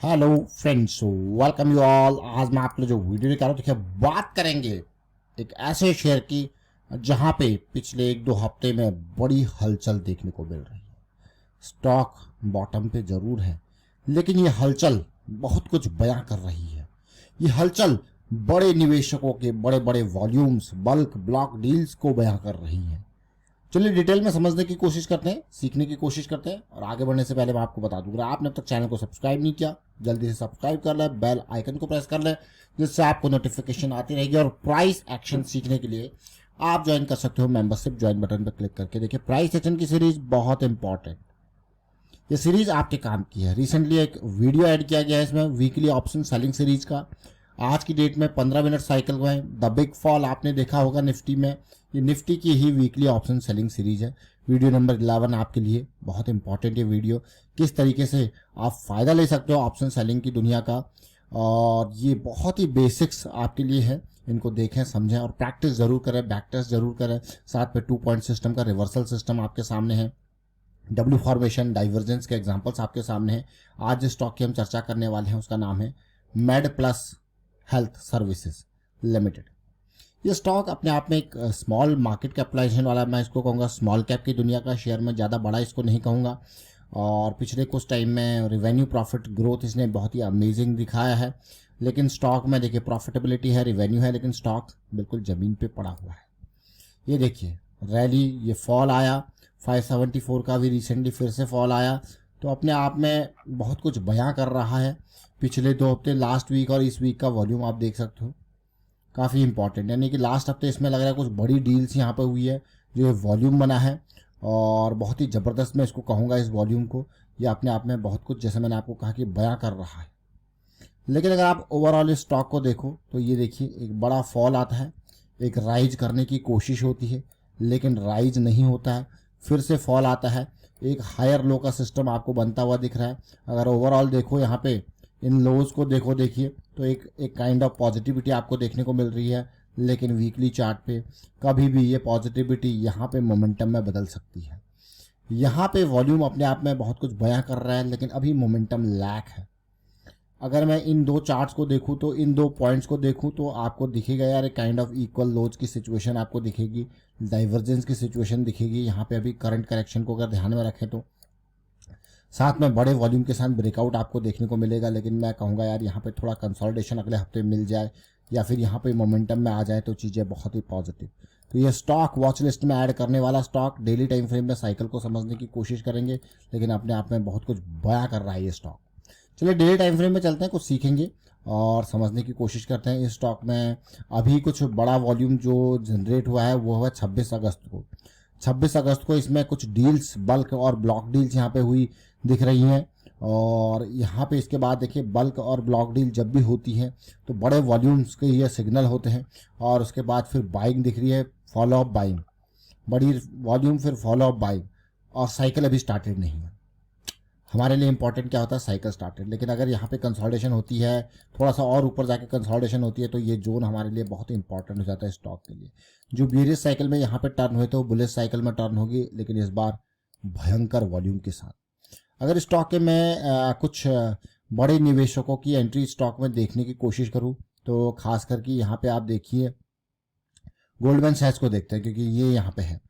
Hello friends, welcome you all. आज मैं आपके लिए जो वीडियो लेकर आ रहा हूँ, देखिए बात करेंगे एक ऐसे शेयर की जहां पे पिछले एक दो हफ्ते में बड़ी हलचल देखने को मिल रही है। स्टॉक बॉटम पे जरूर है, लेकिन ये हलचल बहुत कुछ बयां कर रही है। ये हलचल बड़े निवेशकों के बड़े बड़े वॉल्यूम्स, बल्क ब्लॉक डील्स को बयां कर रही है। चलिए डिटेल में समझने की कोशिश करते हैं, सीखने की कोशिश करते हैं। और आगे बढ़ने से पहले मैं आपको बता दूं, अगर आपने अब तक चैनल को सब्सक्राइब नहीं किया, जल्दी से सब्सक्राइब कर लें, बेल आइकन को प्रेस कर लें, जिससे आपको नोटिफिकेशन आती रहेगी। और प्राइस एक्शन सीखने के लिए आप ज्वाइन कर सकते हो मेंबरशिप ज्वाइन बटन पर क्लिक करके। देखिए प्राइस एक्शन की सीरीज बहुत इंपॉर्टेंट, ये सीरीज आपके काम की है। रिसेंटली एक वीडियो ऐड किया गया है इसमें वीकली ऑप्शन सेलिंग सीरीज का। आज की डेट में 15 मिनट साइकिल में द बिग फॉल आपने देखा होगा निफ्टी में। ये निफ्टी की ही वीकली ऑप्शन सेलिंग सीरीज है। वीडियो नंबर 11 आपके लिए बहुत इंपॉर्टेंट है वीडियो, किस तरीके से आप फायदा ले सकते हो ऑप्शन सेलिंग की दुनिया का। और ये बहुत ही बेसिक्स आपके लिए है, इनको देखें समझें और प्रैक्टिस जरूर करें, बैक टेस्ट जरूर करें। साथ में 2 पॉइंट सिस्टम का रिवर्सल सिस्टम आपके सामने है, डब्ल्यू फॉर्मेशन, डाइवर्जेंस के एग्जांपल्स आपके सामने हैं। आज जिस स्टॉक की हम चर्चा करने वाले हैं उसका नाम है made plus health services limited. ये स्टॉक अपने आप में एक स्मॉल मार्केट कैपिटलाइजेशन वाला, मैं इसको कहूँगा स्मॉल कैप की दुनिया का शेयर, में ज़्यादा बड़ा इसको नहीं कहूँगा। और पिछले कुछ टाइम में रेवेन्यू प्रॉफिट ग्रोथ इसने बहुत ही अमेजिंग दिखाया है। लेकिन स्टॉक में देखिए प्रॉफिटेबिलिटी है, रेवेन्यू है, लेकिन स्टॉक बिल्कुल ज़मीन पे पड़ा हुआ है। ये देखिए रैली, ये फॉल आया 574 का भी रिसेंटली फिर से फॉल आया, तो अपने आप में बहुत कुछ बयां कर रहा है। पिछले 2 हफ्ते, लास्ट वीक और इस वीक का वॉल्यूम आप देख सकते हो, काफ़ी इंपॉर्टेंट। यानी कि लास्ट हफ्ते इसमें लग रहा है कुछ बड़ी डील्स यहाँ पर हुई है, जो वॉल्यूम बना है और बहुत ही ज़बरदस्त मैं इसको कहूँगा इस वॉल्यूम को। ये अपने आप में बहुत कुछ, जैसे मैंने आपको कहा कि बयां कर रहा है। लेकिन अगर आप ओवरऑल इस स्टॉक को देखो तो ये देखिए एक बड़ा फॉल आता है, एक राइज करने की कोशिश होती है लेकिन राइज नहीं होता है, फिर से फॉल आता है, एक हायर लो का सिस्टम आपको बनता हुआ दिख रहा है। अगर ओवरऑल देखो यहाँ पे इन लोज को देखो, देखिए तो एक काइंड ऑफ पॉजिटिविटी आपको देखने को मिल रही है। लेकिन वीकली चार्ट पे कभी भी ये पॉजिटिविटी यहाँ पे मोमेंटम में बदल सकती है। यहाँ पे वॉल्यूम अपने आप में बहुत कुछ बयां कर रहा है, लेकिन अभी मोमेंटम लैक है। अगर मैं इन दो चार्ट्स को देखूं, तो इन 2 पॉइंट्स को देखूं, तो आपको दिखेगा यार एक काइंड ऑफ इक्वल लोज की सिचुएशन आपको दिखेगी, डाइवर्जेंस की सिचुएशन दिखेगी यहाँ पे। अभी करंट करेक्शन को अगर ध्यान में रखें तो साथ में बड़े वॉल्यूम के साथ ब्रेकआउट आपको देखने को मिलेगा। लेकिन मैं कहूँगा यार यहाँ पे थोड़ा कंसोलिडेशन अगले हफ्ते मिल जाए या फिर यहाँ पे मोमेंटम में आ जाए तो चीज़ें बहुत ही पॉजिटिव। तो ये स्टॉक वॉच लिस्ट में ऐड करने वाला स्टॉक, डेली टाइम फ्रेम में साइकिल को समझने की कोशिश करेंगे, लेकिन अपने आप में बहुत कुछ बयां कर रहा है ये स्टॉक। चलिए डेली टाइम फ्रेम में चलते हैं, कुछ सीखेंगे और समझने की कोशिश करते हैं। इस स्टॉक में अभी कुछ बड़ा वॉल्यूम जो जनरेट हुआ है वो हुआ 26 अगस्त को। 26 अगस्त को इसमें कुछ डील्स, बल्क और ब्लॉक डील्स यहाँ पे हुई दिख रही हैं। और यहाँ पे इसके बाद देखिए बल्क और ब्लॉक डील जब भी होती है तो बड़े वॉल्यूम्स के ये सिग्नल होते हैं। और उसके बाद फिर बाइंग दिख रही है, फॉलो अप बाइंग, बड़ी वॉल्यूम, फिर फॉलो अप बाइंग, और साइकिल अभी स्टार्टेड नहीं है। हमारे लिए इंपॉर्टेंट क्या होता है, साइकिल स्टार्टेड। लेकिन अगर यहाँ पे कंसोलिडेशन होती है, थोड़ा सा और ऊपर जाके कंसोलिडेशन होती है, तो ये जोन हमारे लिए बहुत इंपॉर्टेंट हो जाता है स्टॉक के लिए। जो बेरियस साइकिल में यहाँ पे टर्न हुए थे वो बुलिश साइकिल में टर्न होगी, लेकिन इस बार भयंकर वॉल्यूम के साथ। अगर स्टॉक के मैं कुछ बड़े निवेशकों की एंट्री स्टॉक में देखने की कोशिश करूँ, तो खास करके यहाँ पे आप देखिए गोल्डमैन सैच्स को देखते हैं, क्योंकि ये यहाँ पे है।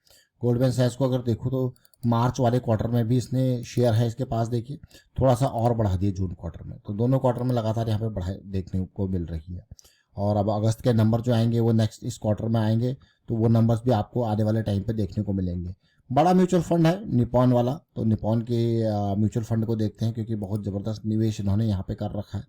गोल्डमैन सैच्स को अगर देखो तो मार्च वाले क्वार्टर में भी इसने शेयर है इसके पास, देखिए थोड़ा सा और बढ़ा दिए जून क्वार्टर में, तो दोनों क्वार्टर में लगातार यहाँ पे बढ़ाई देखने को मिल रही है। और अब अगस्त के नंबर जो आएंगे वो नेक्स्ट इस क्वार्टर में आएंगे, तो वो नंबर्स भी आपको आने वाले टाइम पे देखने को मिलेंगे। बड़ा म्यूचुअल फंड है निपॉन वाला, तो निपॉन के म्यूचुअल फंड को देखते हैं, क्योंकि बहुत ज़बरदस्त निवेश इन्होंने यहाँ पे कर रखा है।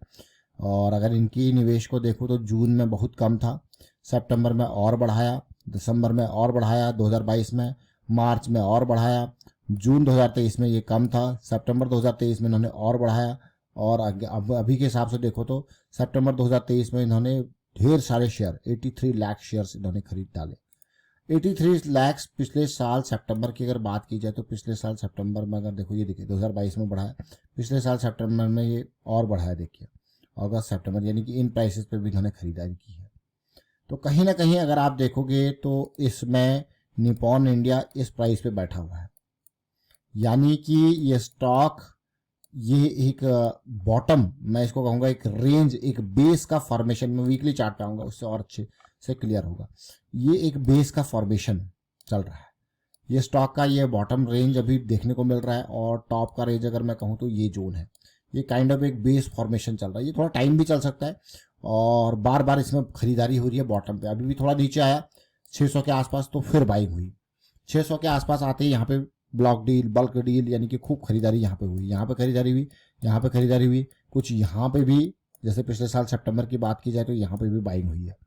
और अगर इनकी निवेश को देखो तो जून में बहुत कम था, सितंबर में और बढ़ाया, दिसंबर में और बढ़ाया 2022 में, मार्च में और बढ़ाया, जून 2023 में ये कम था, सितंबर 2023 में इन्होंने और बढ़ाया। और अब अभी के हिसाब से देखो तो सितंबर 2023 में इन्होंने ढेर सारे शेयर, 83 लाख शेयर्स इन्होंने खरीद डाले। 83 लाख पिछले साल सितंबर की अगर बात की जाए तो पिछले साल सितंबर में अगर देखो, ये देखिए 2022 में बढ़ा है, पिछले साल सितंबर में ये और बढ़ा है, देखिए अगस्त सितंबर, यानी कि इन प्राइसेस पे भी इन्होंने खरीदारी की है। तो कहीं ना कहीं अगर आप देखोगे तो इसमें निपॉन इंडिया इस प्राइस पे बैठा हुआ है, यानी कि ये स्टॉक ये एक बॉटम, मैं इसको कहूँगा एक रेंज, एक बेस का फॉर्मेशन, में वीकली चार्ट पे आऊँगा उससे और अच्छे से क्लियर होगा। ये एक बेस का फॉर्मेशन चल रहा है, ये स्टॉक का ये बॉटम रेंज अभी देखने को मिल रहा है, और टॉप का रेंज अगर मैं कहूँ तो ये जोन है। ये काइंड ऑफ एक बेस फॉर्मेशन चल रहा है, ये थोड़ा टाइम भी चल सकता है, और बार बार इसमें खरीदारी हो रही है बॉटम पे। अभी भी थोड़ा नीचे आया 600 के आसपास, तो फिर बाइंग हुई। 600 के आसपास आते ही यहाँ पे ब्लॉक डील, बल्क डील, यानी कि खूब खरीदारी यहाँ पे हुई, यहाँ पे खरीदारी हुई, यहाँ पे खरीदारी हुई, कुछ यहाँ पे भी, जैसे पिछले साल सितंबर की बात की जाए तो यहाँ पे भी बाइंग हुई है।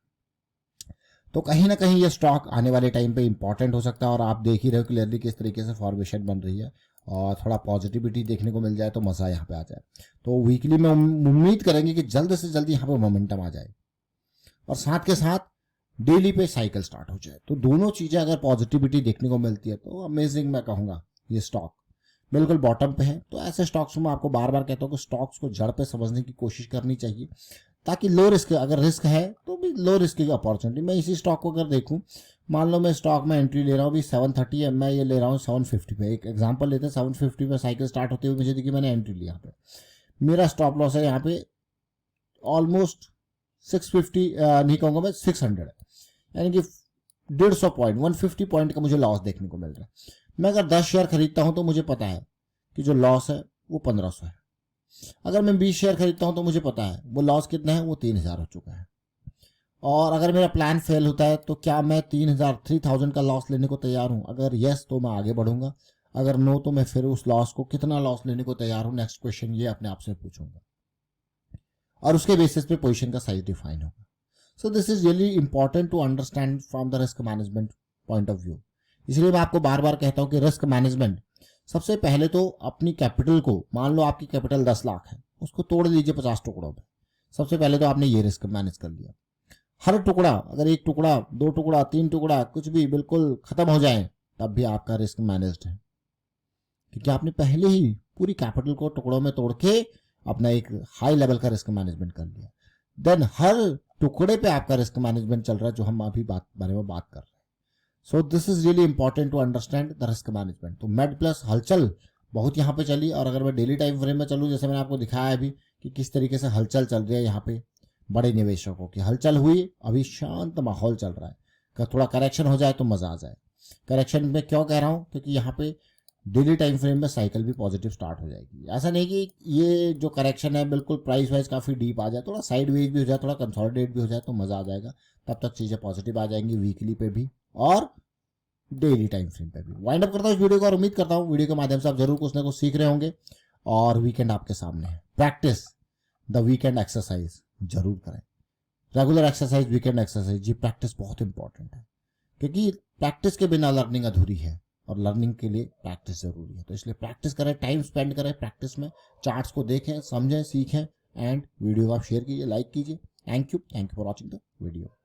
तो कहीं ना कहीं ये स्टॉक आने वाले टाइम पे इंपॉर्टेंट हो सकता है, और आप देख ही रहे हो क्लियरली किस तरीके से फॉर्मेशन बन रही है, और थोड़ा पॉजिटिविटी देखने को मिल जाए तो मज़ा यहाँ पे आ जाए। तो वीकली में उम्मीद करेंगे कि जल्द से जल्द यहाँ पे मोमेंटम आ जाए, और साथ के साथ डेली पे साइकिल स्टार्ट हो जाए। तो दोनों चीज़ें अगर पॉजिटिविटी देखने को मिलती है तो अमेजिंग मैं कहूँगा। ये स्टॉक बिल्कुल बॉटम पे है, तो ऐसे स्टॉक्स में आपको बार बार कहता हूँ कि स्टॉक्स को जड़ पे समझने की कोशिश करनी चाहिए, ताकि लो रिस्क, अगर रिस्क है तो भी लो रिस्क की अपॉर्चुनिटी। मैं इसी स्टॉक को अगर देखूं, मान लो मैं स्टॉक में एंट्री ले रहा हूँ, अभी 730 है, मैं ये ले रहा हूँ 750 पे। एक एग्जांपल लेते हैं, 750 पे साइकिल स्टार्ट होते हुए मुझे देखिए मैंने एंट्री ली, यहाँ पे मेरा स्टॉप लॉस है यहाँ पे ऑलमोस्ट 650, नहीं कहूँगा मैं, 600 है, यानी कि 150 पॉइंट, 150 पॉइंट का मुझे लॉस देखने को मिल रहा है। मैं अगर 10 शेयर खरीदता हूँ तो मुझे पता है कि जो लॉस है वो 1500 है। अगर मैं 20 शेयर खरीदता हूँ तो मुझे पता है वो लॉस कितना है, वो 3000 हो चुका है। और अगर मेरा प्लान फेल होता है तो क्या मैं 3000 का लॉस लेने को तैयार हूँ? अगर यस तो मैं आगे बढ़ूंगा, अगर नो तो मैं फिर उस लॉस को, कितना लॉस लेने को तैयार हूँ, नेक्स्ट क्वेश्चन ये अपने आप से पूछूंगा, और उसके बेसिस पे पोजीशन का साइज डिफाइन होगा। So this is really important to understand from the risk management point of view. इसलिए मैं आपको बार बार कहता हूँ कि रिस्क मैनेजमेंट, सबसे पहले तो अपनी कैपिटल को, मान लो आपकी कैपिटल 10 लाख है, उसको तोड़ लीजिए 50 टुकड़ों में। सबसे पहले तो आपने ये रिस्क मैनेज कर लिया। हर टुकड़ा, अगर 1 टुकड़ा, 2 टुकड़ा, 3 टुकड़ा, कुछ भी बिल्कुल खत्म हो जाए, तब भी आपका रिस्क मैनेज्ड है, क्योंकि आपने पहले ही पूरी कैपिटल को टुकड़ों में तोड़ के अपना एक हाई लेवल का रिस्क मैनेजमेंट कर लिया। देन हर टुकड़े पे आपका रिस्क मैनेजमेंट चल रहा है, जो हम अभी बारे में बात कर रहे हैं। So this is really important to understand the risk management. तो मेड प्लस हलचल बहुत यहाँ पे चली, और अगर मैं डेली टाइम फ्रेम में चलूँ, जैसे मैंने आपको दिखाया है अभी कि किस तरीके से हलचल चल रही है, यहाँ पे बड़े निवेशकों की हलचल हुई, अभी शांत माहौल चल रहा है। अगर थोड़ा करेक्शन हो जाए तो मजा आ जाए। करेक्शन में क्यों कह रहा हूँ, क्योंकि यहाँ पे डेली टाइम फ्रेम में साइकिल भी पॉजिटिव स्टार्ट हो जाएगी। ऐसा नहीं कि ये जो करेक्शन है बिल्कुल प्राइस वाइज काफी डीप आ जाए, थोड़ा साइड वेज भी हो जाए, थोड़ा कंसोलिडेट भी हो जाए तो मजा आ जाएगा। तब तक चीजें पॉजिटिव आ जाएंगी, वीकली पे भी और डेली टाइम फ्रेम पे भी। वाइंड अप करता हूँ इस वीडियो को, और उम्मीद करता हूँ वीडियो के माध्यम से आप जरूर कुछ ना कुछ सीख रहे होंगे। और वीकेंड आपके सामने है, प्रैक्टिस द वीकेंड एक्सरसाइज जरूर करें। रेगुलर एक्सरसाइज, वीकेंड एक्सरसाइज, ये प्रैक्टिस बहुत इंपॉर्टेंट है, क्योंकि प्रैक्टिस के बिना लर्निंग अधूरी है, और लर्निंग के लिए प्रैक्टिस जरूरी है। तो इसलिए प्रैक्टिस करें, टाइम स्पेंड करें प्रैक्टिस में, चार्ट्स को देखें, समझें, सीखें, एंड वीडियो आप शेयर कीजिए, लाइक कीजिए। Thank you for watching the video.